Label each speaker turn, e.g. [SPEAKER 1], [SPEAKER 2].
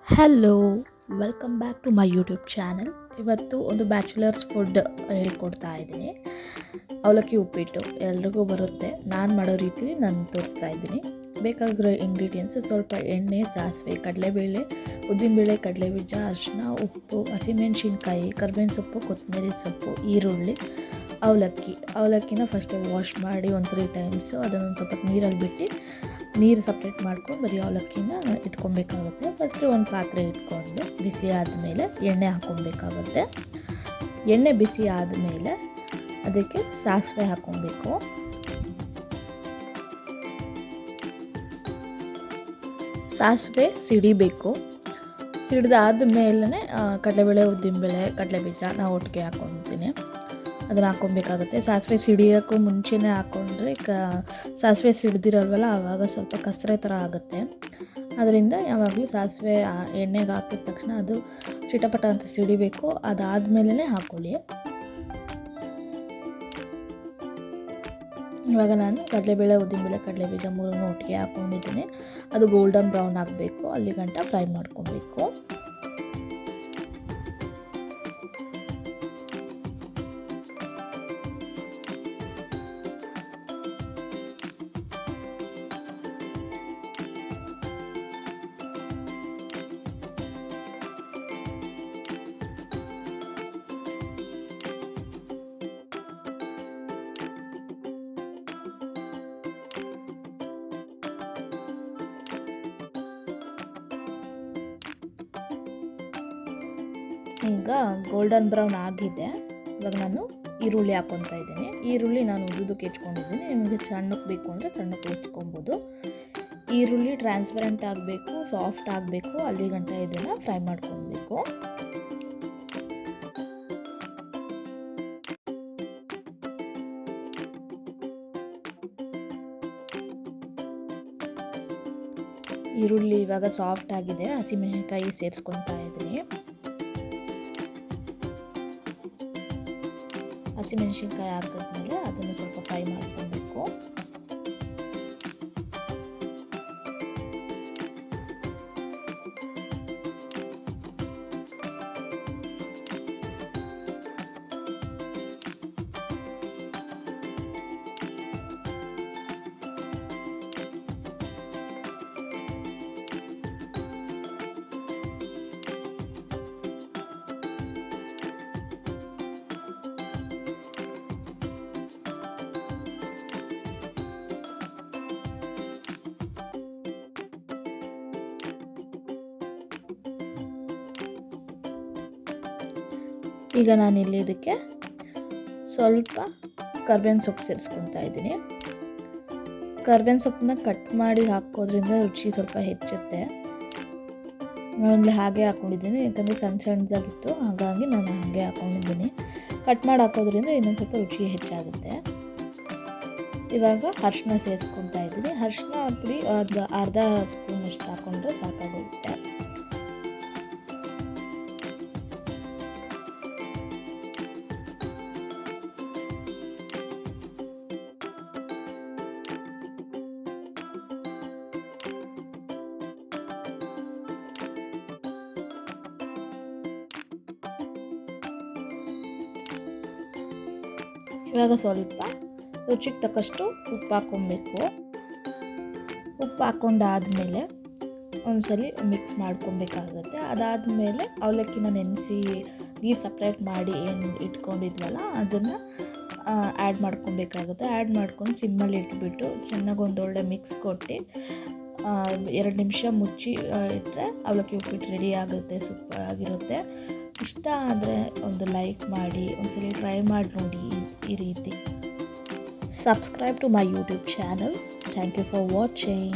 [SPEAKER 1] Hello, welcome back to my YouTube channel. ಇವತ್ತು ಒಂದು bachelors food ಹೇಳ್ಕೊಡ್ತಾ ಇದ್ದೀನಿ. ಅವಲಕ್ಕಿ ಉಪ್ಪಿಟ್ಟು ಎಲ್ರಿಗೂ ಬರುತ್ತೆ. ನಾನು ಮಾಡೋ ರೀತಿ ನಾನು ತೋರಿಸ್ತಾ ಇದ್ದೀನಿ. ಬೇಕಾಗಿರೋ ಇಂಗ್ರೀಡಿಯೆಂಟ್ಸ್ ಸ್ವಲ್ಪ ಎಣ್ಣೆ, ಸಾಸಿವೆ, ಕಡಲೆಬೇಳೆ, ಉದ್ದಿನಬೇಳೆ, ಕಡಲೆಬೀಜ, ಅರಿಶಿನ, ಉಪ್ಪು, ಹಸಿಮೆಣಸಿನ್ಕಾಯಿ, ಕರ್ಬೇವಿನ ಸೊಪ್ಪು, ಕೊತ್ತಂಬರಿ ಸೊಪ್ಪು, ಈರುಳ್ಳಿ, ಅವಲಕ್ಕಿನ ಫಸ್ಟೇ ವಾಶ್ ಮಾಡಿ ಒಂದು 3 ಟೈಮ್ಸು ಅದನ್ನು ಸ್ವಲ್ಪ ನೀರಲ್ಲಿ ಬಿಟ್ಟು ನೀರು ಸಪ್ರೇಟ್ ಮಾಡ್ಕೊಂಡು ಬರೀ ಅವಲಕ್ಕಿನ ಇಟ್ಕೊಬೇಕಾಗುತ್ತೆ. ಫಸ್ಟು ಒಂದು ಪಾತ್ರೆ ಇಟ್ಕೊಂಡು ಬಿಸಿ ಆದಮೇಲೆ ಎಣ್ಣೆ ಹಾಕ್ಕೊಬೇಕಾಗುತ್ತೆ. ಎಣ್ಣೆ ಬಿಸಿ ಆದಮೇಲೆ ಅದಕ್ಕೆ ಸಾಸಿವೆ ಹಾಕ್ಕೊಬೇಕು. ಸಾಸಿವೆ ಸಿಡಿಬೇಕು. ಸಿಡಿದಾದ ಮೇಲೆ ಕಡಲೆಬೇಳೆ, ಉದ್ದಿನಬೇಳೆ, ಕಡಲೆಬೀಜ ನಾವು ಒಟ್ಟಿಗೆ ಹಾಕ್ಕೊತೀನಿ. ಅದನ್ನು ಹಾಕ್ಕೊಬೇಕಾಗುತ್ತೆ. ಸಾಸಿವೆ ಸಿಡಿಯೋಕ್ಕೂ ಮುಂಚೆನೇ ಹಾಕ್ಕೊಂಡ್ರೆ ಸಾಸಿವೆ ಸಿಡ್ದಿರಲ್ವಲ್ಲ, ಆವಾಗ ಸ್ವಲ್ಪ ಕಸರೆ ಥರ ಆಗುತ್ತೆ. ಅದರಿಂದ ಯಾವಾಗಲೂ ಸಾಸಿವೆ ಎಣ್ಣೆಗೆ ಹಾಕಿದ ತಕ್ಷಣ ಅದು ಚಿಟಪಟ ಅಂತ ಸಿಡಿಬೇಕು. ಅದಾದಮೇಲೆ ಹಾಕ್ಕೊಳ್ಳಿ. ಇವಾಗ ನಾನು ಕಡಲೆಬೇಳೆ, ಉದ್ದಿನಬೇಳೆ, ಕಡಲೆಬೀಜ ಮೂರನ್ನು ಒಟ್ಟಿಗೆ ಹಾಕ್ಕೊಂಡಿದ್ದೀನಿ. ಅದು ಗೋಲ್ಡನ್ ಬ್ರೌನ್ ಆಗಬೇಕು, ಅಲ್ಲಿ ಗಂಟ ಫ್ರೈ ಮಾಡ್ಕೊಬೇಕು. ಈಗ ಗೋಲ್ಡನ್ ಬ್ರೌನ್ ಆಗಿದೆ. ಇವಾಗ ನಾನು ಈರುಳ್ಳಿ ಹಾಕ್ಕೊತಾ ಇದ್ದೀನಿ. ಈರುಳ್ಳಿ ನಾನು ಉದ್ದುದಕ್ಕೆ ಹೆಚ್ಕೊಂಡಿದ್ದೀನಿ. ನಿಮಗೆ ಸಣ್ಣಕ್ಕೆ ಬೇಕು ಅಂದರೆ ಸಣ್ಣಕ್ಕೆ ಹೆಚ್ಕೊಬೋದು. ಈರುಳ್ಳಿ ಟ್ರಾನ್ಸ್ಪರೆಂಟ್ ಆಗಬೇಕು, ಸಾಫ್ಟ್ ಆಗಬೇಕು, ಅಲ್ಲಿ ಗಂಟ ಇದನ್ನು ಫ್ರೈ ಮಾಡ್ಕೊಬೇಕು. ಈರುಳ್ಳಿ ಇವಾಗ ಸಾಫ್ಟ್ ಆಗಿದೆ. ಹಸಿಮೆಣಸಿನಕಾಯಿ ಸೇರಿಸ್ಕೊತಾ ಇದ್ದೀನಿ. ಹಸಿಮೆಣಸಿನ್ಕಾಯಿ ಹಾಕಿದ್ಮೇಲೆ ಅದನ್ನು ಸ್ವಲ್ಪ ಫ್ರೈ ಮಾಡ್ಕೊಬೇಕು. ಈಗ ನಾನಿಲ್ಲಿ ಇದಕ್ಕೆ ಸ್ವಲ್ಪ ಕರ್ಬೇವಿನ ಸೊಪ್ಪು ಸೇರಿಸ್ಕೊತಾ ಇದ್ದೀನಿ. ಕರ್ಬೇವಿನ ಸೊಪ್ಪನ್ನ ಕಟ್ ಮಾಡಿ ಹಾಕೋದ್ರಿಂದ ರುಚಿ ಸ್ವಲ್ಪ ಹೆಚ್ಚುತ್ತೆ. ನಾನಿಲ್ಲಿ ಹಾಗೆ ಹಾಕ್ಕೊಂಡಿದ್ದೀನಿ, ಯಾಕಂದರೆ ಸಣ್ಣದಾಗಿತ್ತು, ಹಾಗಾಗಿ ನಾನು ಹಾಗೆ ಹಾಕ್ಕೊಂಡಿದ್ದೀನಿ. ಕಟ್ ಮಾಡಿ ಹಾಕೋದ್ರಿಂದ ಇನ್ನೊಂದು ಸ್ವಲ್ಪ ರುಚಿ ಹೆಚ್ಚಾಗುತ್ತೆ. ಇವಾಗ ಅರಿಶಿನ ಸೇರಿಸ್ಕೊತಾ ಇದ್ದೀನಿ. ಅರಿಶಿನ ಪುಡಿ ಒಂದು ಅರ್ಧ ಸ್ಪೂನಷ್ಟು ಹಾಕ್ಕೊಂಡ್ರೆ ಸಾಕಾಗುತ್ತೆ. ಇವಾಗ ಸ್ವಲ್ಪ ರುಚಿಗೆ ತಕ್ಕಷ್ಟು ಉಪ್ಪು ಹಾಕ್ಕೊಬೇಕು. ಉಪ್ಪು ಹಾಕ್ಕೊಂಡಾದಮೇಲೆ ಒಂದ್ಸಲಿ ಮಿಕ್ಸ್ ಮಾಡ್ಕೊಬೇಕಾಗುತ್ತೆ. ಅದಾದಮೇಲೆ ಅವಲಕ್ಕಿನ ನೆನೆಸಿ ನೀರು ಸಪ್ರೇಟ್ ಮಾಡಿ ಏನು ಇಟ್ಕೊಂಡಿದ್ವಲ್ಲ ಅದನ್ನು ಆ್ಯಡ್ ಮಾಡ್ಕೊಬೇಕಾಗುತ್ತೆ. ಆ್ಯಡ್ ಮಾಡ್ಕೊಂಡು ಸಿಮ್ಮಲ್ಲಿ ಇಟ್ಬಿಟ್ಟು ಚೆನ್ನಾಗಿ ಒಂದೊಳ್ಳೆ ಮಿಕ್ಸ್ ಕೊಟ್ಟು 2 ನಿಮಿಷ ಮುಚ್ಚಿ ಇಟ್ಟರೆ ಅವಲಕ್ಕಿ ಉಪ್ಪಿಟ್ಟು ರೆಡಿ ಆಗುತ್ತೆ. ಸೂಪರ್ ಆಗಿರುತ್ತೆ. ಇಷ್ಟ ಆದರೆ ಒಂದು ಲೈಕ್ ಮಾಡಿ, ಒಂದ್ಸಲಿ ಟ್ರೈ ಮಾಡಿ ನೋಡಿ ಈ ರೀತಿ. Subscribe to my YouTube channel. Thank you for watching.